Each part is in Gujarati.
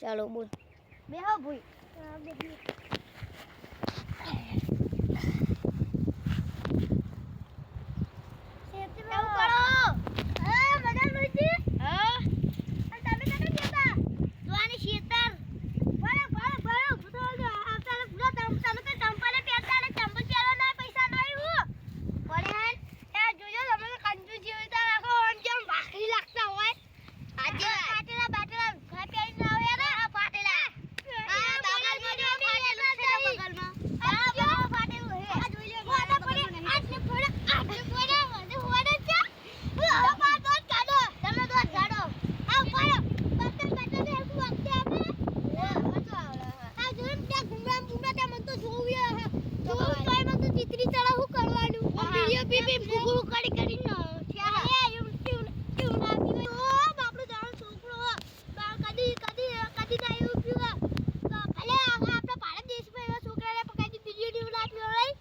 ચાલો બોલ બેહો ભૂઈ બેહી સેફટી માં કરો હા મદન મુજી હા અને તમે કને જતા તો આની શેતર બળો ભૂતો આવતા પૂરા તમે કે ચંપલે પહેરતા ને ચંપલ પહેરવા ના પૈસા નહીં હું પડે હે એ જોજો તમે કંજુ જીવતા રાખો અને જેમ ભાખરી લાગતા હોય આજે પાટેલા બાટેલા ખાઈ પીને ના આવે રે આ પાટેલા આ બગલમાં જો પાટેલું છે બગલમાં આ જો પાટેલું હે આ જોઈ લે મોટા પડે આટલે ફોડા મને હોડે છે તો પાર દોત કાઢો તમે દોત કાઢો આ પાડો બતન બતન હે કુ વખતે આપણે મતો આવલા આ જોઈમ ત્યાં ગુમરા ત્યાં મન તો જોવ્યા હે તો તોય મન તો ચિત્રી ચડા હું કરવાનું વિડિયો પી ફુગુ કરી કરી ન ક્યાં હે યુટ્યુબ ના પી ઓ બાપડો જાણ છોકરો કદી ના એવું પીવા ભલે આપણા ભારત દેશમાં એવા છોકરાને પકાઈ વિડિયો ના પીવા રહી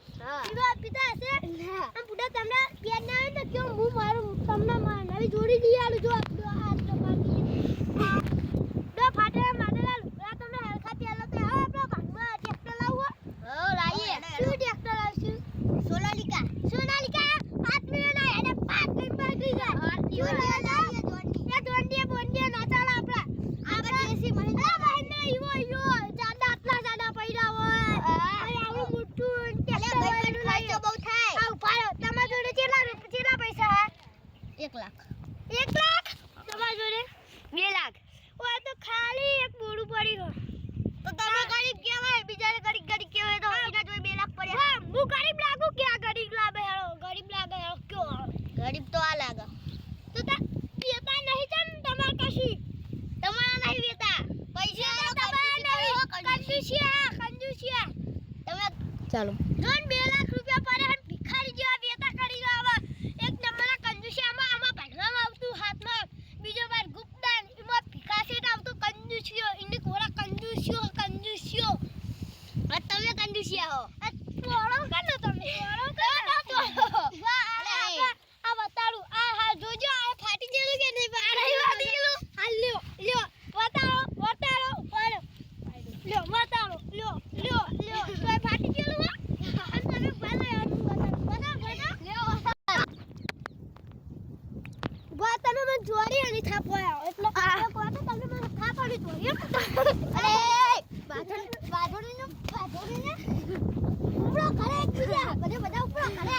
પીવા પીતા હશે આમ બુડા તમને પેન ના આવે ને કેમ હું મારું તમને નવી જોડી દી આલું જો આ તો પાકી દો ફાટેલા માટેલા લુગડા તમે હલકા પેલા તો હવે આપણો ભાગમાં ટ્રેક્ટર લાવો હો લાવીએ શું ટ્રેક્ટર લાવશું સોનાલિકા 5 મિનિટ ના એને 5 મિનિટ પાકી જાય જોંડી બોંડી ના ચાલે આપણા દેશી મહિન્દ્રા ઈવો જાડા આટલા પૈડા હોય આવડું મોટું ટ્રેક્ટર ખર્ચો બહુ થાય આ ઉપાડો તમારા જોડે કેટલા પૈસા હે 1 લાખ 1 લાખ તમારા જોડે 2 લાખ ઓય તો ખાલી એક બોડું પડી ગયો તો તમે ગરીબ કહેવાય બીજાને ગરીબ કહેવાય તો એના જોડે 2 લાખ પડ્યા હા હું ગરીબ લાગુ કે આ ગરીબ લાગે હેરો કયો ગરીબ તો આ લાગે તો તા વેતા નહીં ચમ તમાર કશી તમારા નહીં વેતા પૈસા તમારા નહીં કંજુસિયા તમે ચાલો જોન 2 લાખ રૂપિયા પડે અને ભિખારી જેવા વેતા કરી આવા એક નંબરના કંજુસિયામાં આમાં ભણવામાં આવતું હાથમાં બીજો વાર ગુપ્તાન એમાં ભિખાસે આવતો કંજુસિયો ઇને કોરા કંજુસિયો આ તમે કંજુસિયા હો આ તોળો કનો તમે તોળો વાહ આ બતાડું આ હા જોજો આ ફાટી ગયેલું કે નહીં ફાટી ગયેલું આ લ્યો બતાડો લ્યો બતાડો લ્યો તો ફાટી ગયેલું હો અને તમે ભલે લ્યો વા તમે મને ચોરી અને થાપવાયો એટલે કોતો તમે મને થાપડી ચોરી અરે બાધોડીને ઉપરો કરે બીજા બધા ઉપરો કરે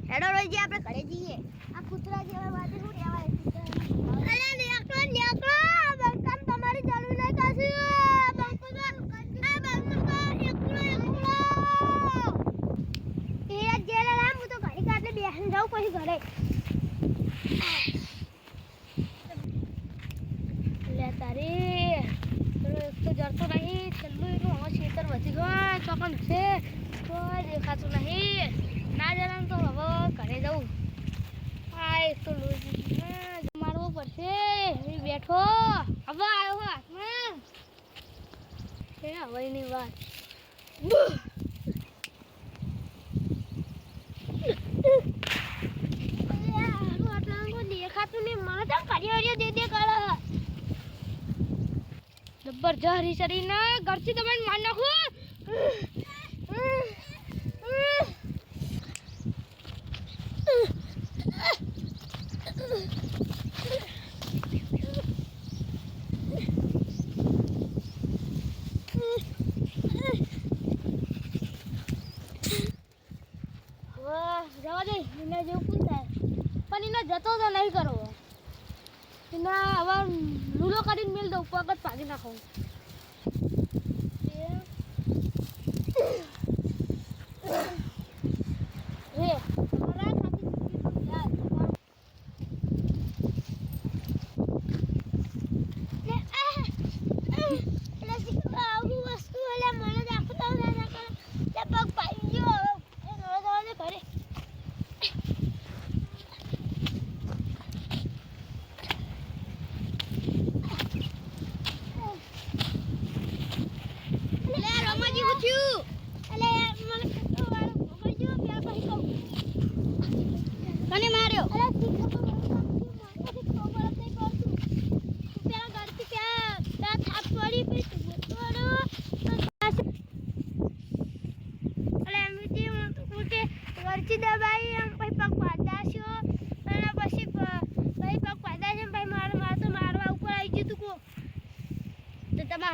હેડો રોજી આપણે ઘરે જઈએ આ કૂતરા જેવા વાતે શું કહેવાય અરે નેકળો બંકમ તમારી જરૂર નહીં કાસી બંકમ એકલો એ જેલે રામ હું તો ઘડી કાટલે બેહન જાઉં પછી ઘરે લે તારી એક તો જરતો નહીં છેલ્લું એનું હવે ખેતર વધી ગયો ચોકન છે કોઈ દેખાતું નહીં ના જવાનું તો હવે ઘરે જવું આ એક તો મારવું પડશે બેઠો હવે આવ્યો હાથમાં છે હવેની વાત દેખાતું નહીં મને તો કર્યો દે કરે જબરજસ્ત હરી શરીને ઘરથી તમે માર નાખું જવા દે એને જેવું કોણ થાય પણ એને જતો તો નહીં કરવો એના હવે લૂલો કરીને મેળ દઉં પગ જ ભાગી નાખું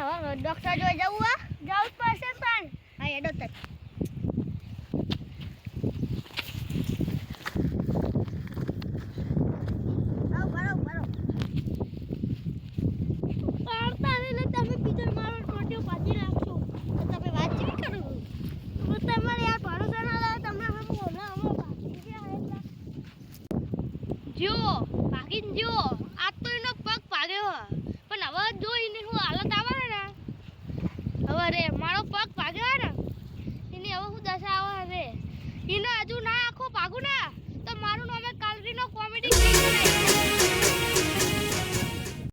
હવે ડોક્ટર જોઈ જવું હા જવું જ પડશે પણ હા એ ડોક્ટર તમે બીજા મારો ટોટિયો પાછી નાખશો તો તમે વાત કેવી કરો તમારે યાર ભરોસો ના લાવે તમને હવે બોલા અમે પાછી ગયા એટલા જો ભાગીને જો આ તો એનો પગ ભાગ્યો પણ હવે જોઈને હું હાલત આવે ને હવે રે મારો પગ ભાગ્યો ને એની હવે હું દશા આવે રે એને